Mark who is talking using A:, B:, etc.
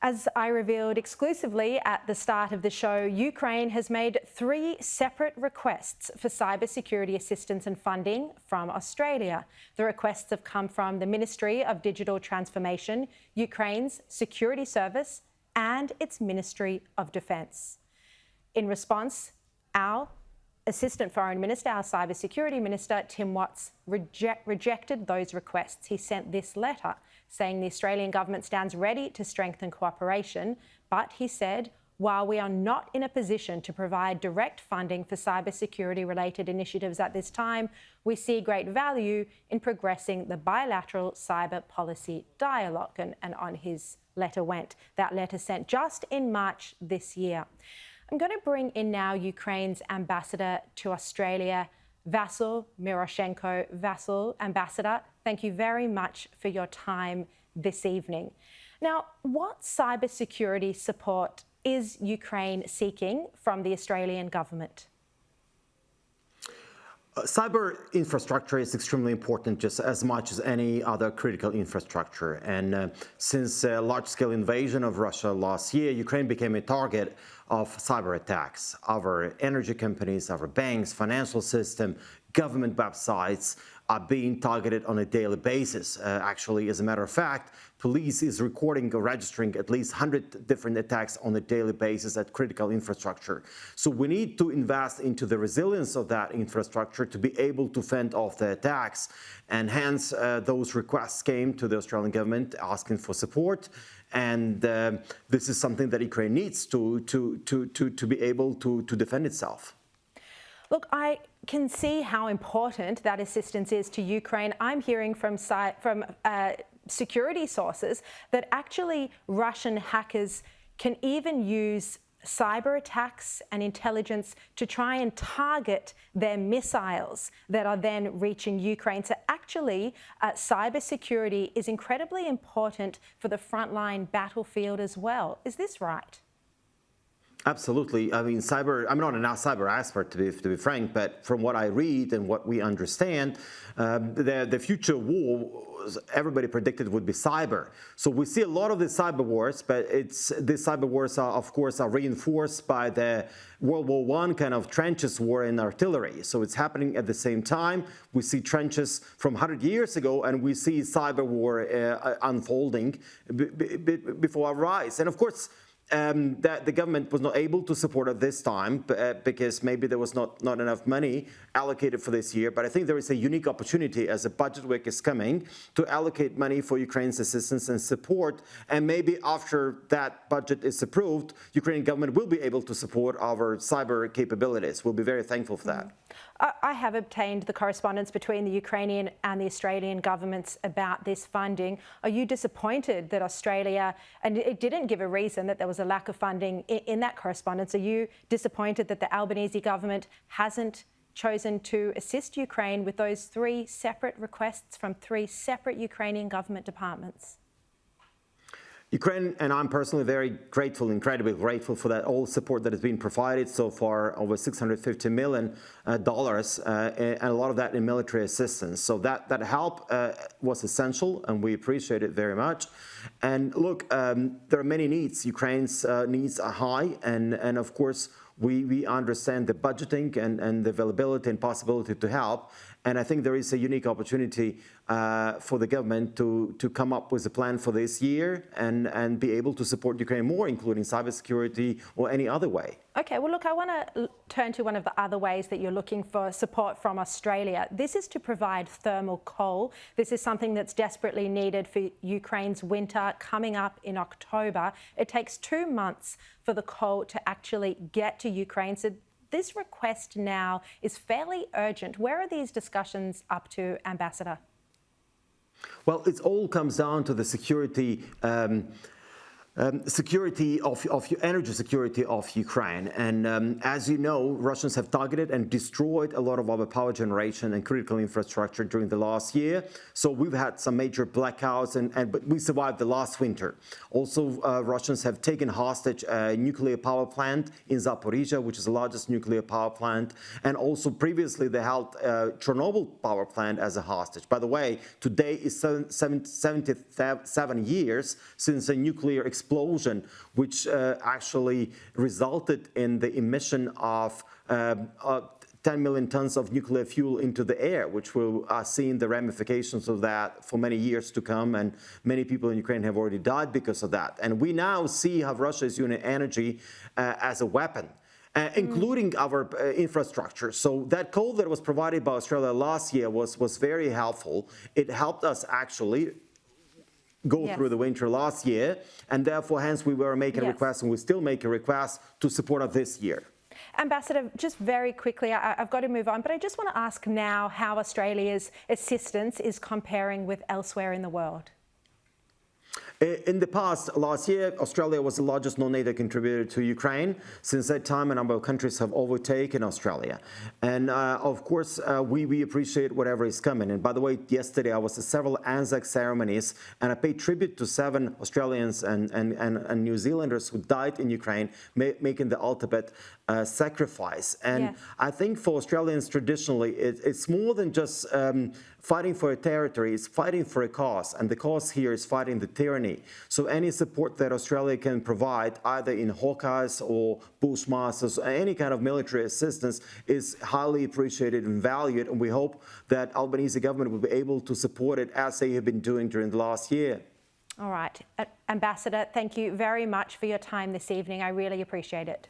A: As I revealed exclusively at the start of the show, Ukraine has made 3 separate requests for cybersecurity assistance and funding from Australia. The requests have come from the Ministry of Digital Transformation, Ukraine's Security Service, and its Ministry of Defence. In response, our Assistant Foreign Minister, our Cybersecurity Minister, Tim Watts, rejected those requests. He sent this letter saying the Australian government stands ready to strengthen cooperation, but he said, while we are not in a position to provide direct funding for cybersecurity-related initiatives at this time, we see great value in progressing the bilateral cyber policy dialogue. And on his letter went. That letter sent just in March this year. I'm going to bring in now Ukraine's ambassador to Australia, Vasyl Myroshnychenko. Vasyl, ambassador, thank you very much for your time this evening. Now, what cybersecurity support is Ukraine seeking from the Australian government?
B: Cyber infrastructure is extremely important, just as much as any other critical infrastructure. And since a large-scale invasion of Russia last year, Ukraine became a target of cyber attacks. Our energy companies, our banks, financial system, government websites are being targeted on a daily basis. Actually, as a matter of fact, police is recording or registering at least 100 different attacks on a daily basis at critical infrastructure. So we need to invest into the resilience of that infrastructure to be able to fend off the attacks. And hence, those requests came to the Australian government asking for support. And this is something that Ukraine needs to be able to defend itself.
A: Look, I can see how important that assistance is to Ukraine. I'm hearing from security sources that actually Russian hackers can even use cyber attacks and intelligence to try and target their missiles that are then reaching Ukraine. So actually, cybersecurity is incredibly important for the frontline battlefield as well. Is this right?
B: Absolutely. I mean, I'm not a cyber expert, to be frank, but from what I read and what we understand, the future war, everybody predicted would be cyber. So we see a lot of the cyber wars, but these cyber wars are, of course, reinforced by the World War I kind of trenches war in artillery. So it's happening at the same time. We see trenches from 100 years ago, and we see cyber war unfolding before our eyes. And of course, that the government was not able to support at this time because maybe there was not enough money allocated for this year. But I think there is a unique opportunity as a budget week is coming to allocate money for Ukraine's assistance and support. And maybe after that budget is approved, Ukrainian government will be able to support our cyber capabilities. We'll be very thankful for that.
A: I have obtained the correspondence between the Ukrainian and the Australian governments about this funding. Are you disappointed that Australia, and it didn't give a reason that there was a lack of funding in that correspondence, are you disappointed that the Albanese government hasn't chosen to assist Ukraine with those 3 separate requests from 3 separate Ukrainian government departments?
B: Ukraine, and I'm personally very grateful, incredibly grateful for that all support that has been provided so far, over $650 million, and a lot of that in military assistance. So that help was essential, and we appreciate it very much. And look, there are many needs. Ukraine's needs are high, and of course, we understand the budgeting and the availability and possibility to help. And I think there is a unique opportunity for the government to come up with a plan for this year and be able to support Ukraine more, including cybersecurity or any other way.
A: Okay, well, look, I want to turn to one of the other ways that you're looking for support from Australia. This is to provide thermal coal. This is something that's desperately needed for Ukraine's winter coming up in October. It takes 2 months for the coal to actually get to Ukraine. So this request now is fairly urgent. Where are these discussions up to, Ambassador?
B: Well, it all comes down to the security energy security of Ukraine. And as you know, Russians have targeted and destroyed a lot of our power generation and critical infrastructure during the last year. So we've had some major blackouts, but we survived the last winter. Also, Russians have taken hostage a nuclear power plant in Zaporizhia, which is the largest nuclear power plant. And also previously they held Chernobyl power plant as a hostage. By the way, today is 77 years since a nuclear explosion explosion, which actually resulted in the emission of 10 million tons of nuclear fuel into the air, which we'll see the ramifications of that for many years to come. And many people in Ukraine have already died because of that. And we now see how Russia is using energy as a weapon, including our infrastructure. So that coal that was provided by Australia last year was very helpful. It helped us actually go through the winter last year. And therefore, hence, we were making a request, and we still make a request to support us this year.
A: Ambassador, just very quickly, I've got to move on, but I just want to ask now how Australia's assistance is comparing with elsewhere in the world.
B: In the past, last year, Australia was the largest non-NATO contributor to Ukraine. Since that time, a number of countries have overtaken Australia. And of course, we appreciate whatever is coming. And by the way, yesterday I was at several Anzac ceremonies, and I paid tribute to 7 Australians and New Zealanders who died in Ukraine, making the ultimate sacrifice. And I think for Australians, traditionally, it's more than just fighting for a territory, it's fighting for a cause. And the cause here is fighting the tyranny. So any support that Australia can provide, either in Hawkeyes or Bushmasters, any kind of military assistance, is highly appreciated and valued. And we hope that Albanese government will be able to support it as they have been doing during the last year.
A: All right. Ambassador, thank you very much for your time this evening. I really appreciate it.